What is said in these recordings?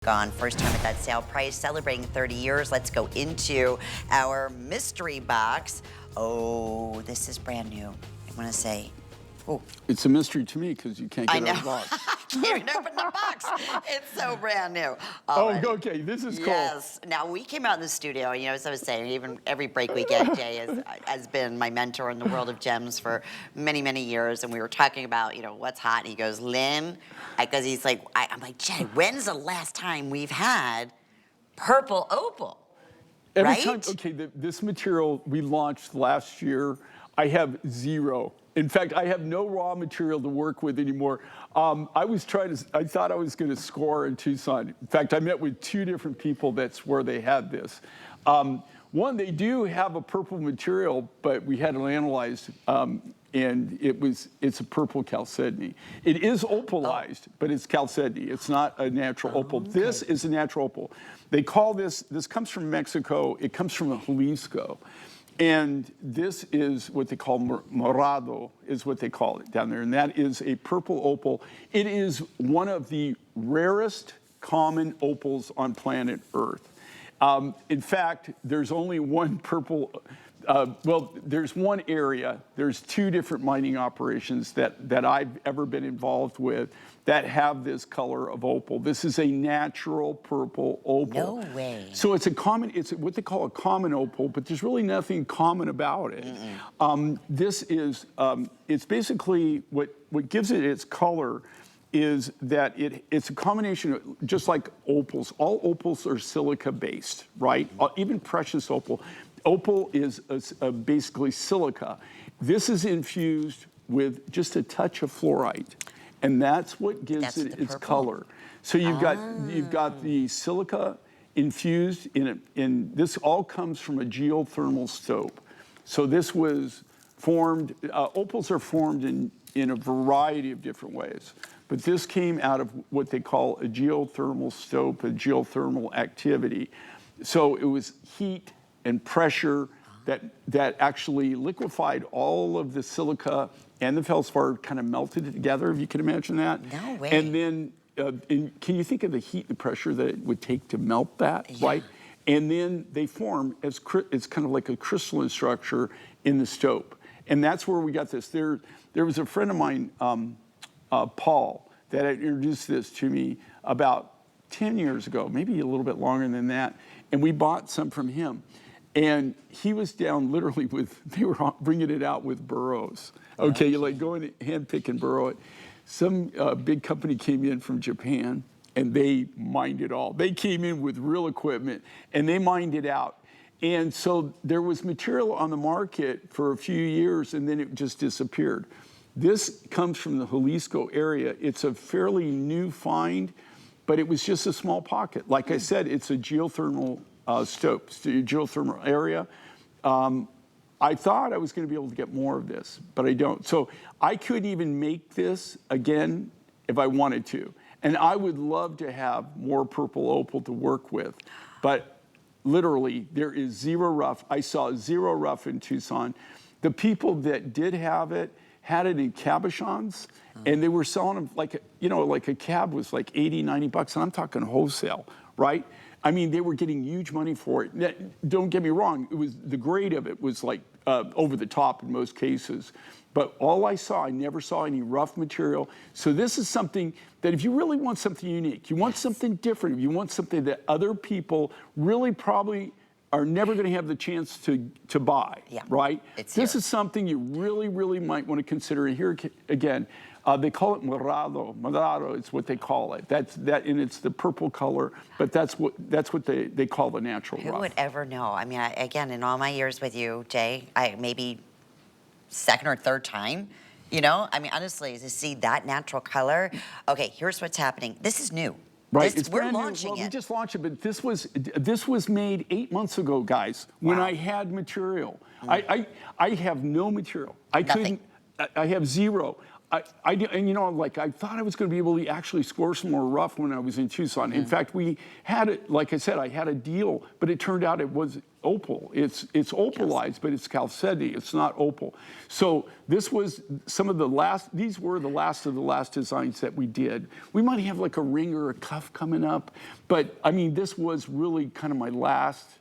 Gone first time at that sale price, celebrating 30 years. Let's go into our mystery box. Oh, this is brand new. I want to say, oh, it's a mystery to me because you can't get out of the box. I can't open the box. It's so brand new. Okay, this is cool. Yes. Now we came out in the studio. You know, as I was saying, even every break we get, Jay has been my mentor in the world of gems for many, many years, and we were talking about, you know, what's hot. And he goes, Lynn, because he's like, I'm like, Jay, when's the last time we've had purple opal? Every right? time, okay, this material we launched last year, I have zero. In fact, I have no raw material to work with anymore. I thought I was going to score in Tucson. In fact, I met with two different people that's where they had this. One, they do have a purple material, but we had it analyzed, and it's a purple chalcedony. It is opalized, but it's chalcedony. It's not a natural opal. Okay. This is a natural opal. They call this comes from Mexico. It comes from Jalisco. And this is what they call morado, is what they call it down there. And that is a purple opal. It is one of the rarest common opals on planet Earth. In fact, there's only one purple, there's one area, there's two different mining operations that I've ever been involved with that have this color of opal. This is a natural purple opal. No way. So it's what they call a common opal, but there's really nothing common about it. This is, it's basically, what gives it its color is that it's a combination of, just like opals, all opals are silica based, right? Even precious opal. Opal is basically silica. This is infused with just a touch of fluorite, and that's what gives it its color. So you've got the silica infused in this all comes from a geothermal stope. So this was formed, opals are formed in a variety of different ways. But this came out of what they call a geothermal stope, a geothermal activity. So it was heat and pressure that actually liquefied all of the silica and the feldspar, kind of melted it together, if you can imagine that. No way. And then, can you think of the heat and pressure that it would take to melt that, right? And then they form it's kind of like a crystalline structure in the stope. And that's where we got this. There was a friend of mine, Paul, that had introduced this to me about 10 years ago, maybe a little bit longer than that, and we bought some from him. And he was down literally they were bringing it out with burros. Okay, you like go and hand pick and burro it. Some big company came in from Japan, and they mined it all. They came in with real equipment, and they mined it out. And so there was material on the market for a few years, and then it just disappeared. This comes from the Jalisco area. It's a fairly new find, but it was just a small pocket. Like I said, it's a geothermal stope, geothermal area. I thought I was going to be able to get more of this, but I don't. So I could even make this again if I wanted to. And I would love to have more purple opal to work with. But literally, there is zero rough. I saw zero rough in Tucson. The people that did have it had it in cabochons, and they were selling them like a cab was like 80, 90 bucks, and I'm talking wholesale, right? I mean, they were getting huge money for it. Don't get me wrong, the grade of it was like over the top in most cases. But all I never saw any rough material. So this is something that if you really want something unique, you want something different, if you want something that other people really probably are never going to have the chance to buy, right? This is something you really, really might want to consider. And here again, they call it morado. Morado is what they call it. And it's the purple color, but that's what they call the natural rough. Who would ever know? I mean, again, in all my years with you, Jay, maybe second or third time, you know? I mean, honestly, to see that natural color. Okay, here's what's happening. This is new. Right, We're launching it. Well, we just launched it, but this was made 8 months ago, guys. When I had material, I have no material. I have zero. And you know, like I thought I was going to be able to actually score some more rough when I was in Tucson. In fact, we had it, like I said, I had a deal, but it turned out it was opal. It's opalized, but it's chalcedony. It's not opal. So this was some of the last. These were the last of the last designs that we did. We might have like a ring or a cuff coming up, but I mean, this was really kind of my last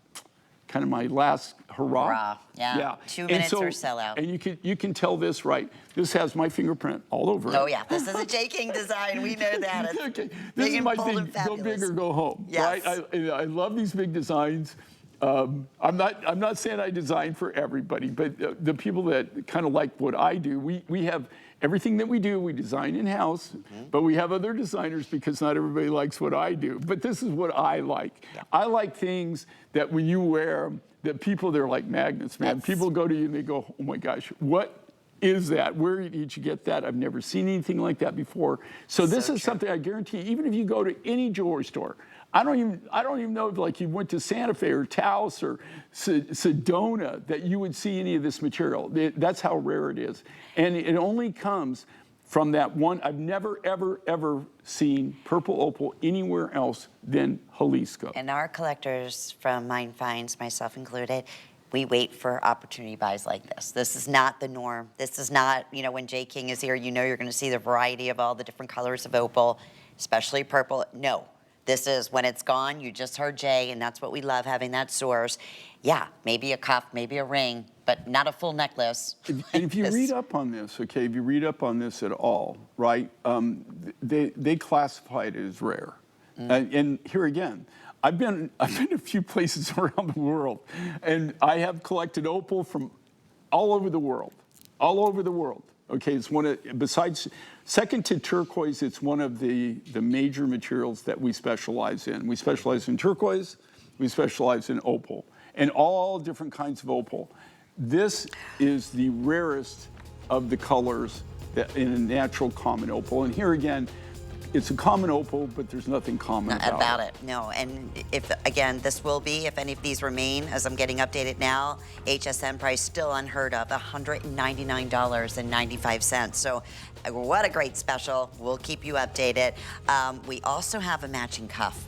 hurrah. Hurrah. Yeah. 2 minutes or sellout. And you can tell this, right? This has my fingerprint all over it. Oh yeah, this is a J. King design. We know that. It's Okay. This is my thing. Go big or go home. Yes. Right? I love these big designs. I'm not saying I design for everybody, but the people that kind of like what I do, we have everything that we do, we design in-house, but we have other designers because not everybody likes what I do. But this is what I like. Yeah. I like things that when you wear them, that people, they're like magnets, man. Yes. People go to you and they go, oh my gosh, what is that? Where did you get that? I've never seen anything like that before. So this is something I guarantee, even if you go to any jewelry store, I don't even know if like you went to Santa Fe or Taos or Sedona that you would see any of this material. That's how rare it is. And it only comes from that one. I've never, ever, ever seen purple opal anywhere else than Jalisco. And our collectors from Mine Finds, myself included, we wait for opportunity buys like this. This is not the norm. This is not, you know, when J. King is here, you know you're going to see the variety of all the different colors of opal, especially purple. No. This is when it's gone, you just heard Jay, and that's what we love, having that source. Yeah, maybe a cuff, maybe a ring, but not a full necklace. And if you read up on this, okay, if you read up on this at all, right, they classify it as rare. And here again, I've been a few places around the world, and I have collected opal from all over the world, Okay, it's one of, besides, second to turquoise, it's one of the major materials that we specialize in. We specialize in turquoise, we specialize in opal, and all different kinds of opal. This is the rarest of the colors that in a natural common opal. And here again, it's a common opal, but there's nothing common about it. No, and if, again, this will be, if any of these remain, as I'm getting updated now, HSN price still unheard of, $199.95. So what a great special. We'll keep you updated. We also have a matching cuff.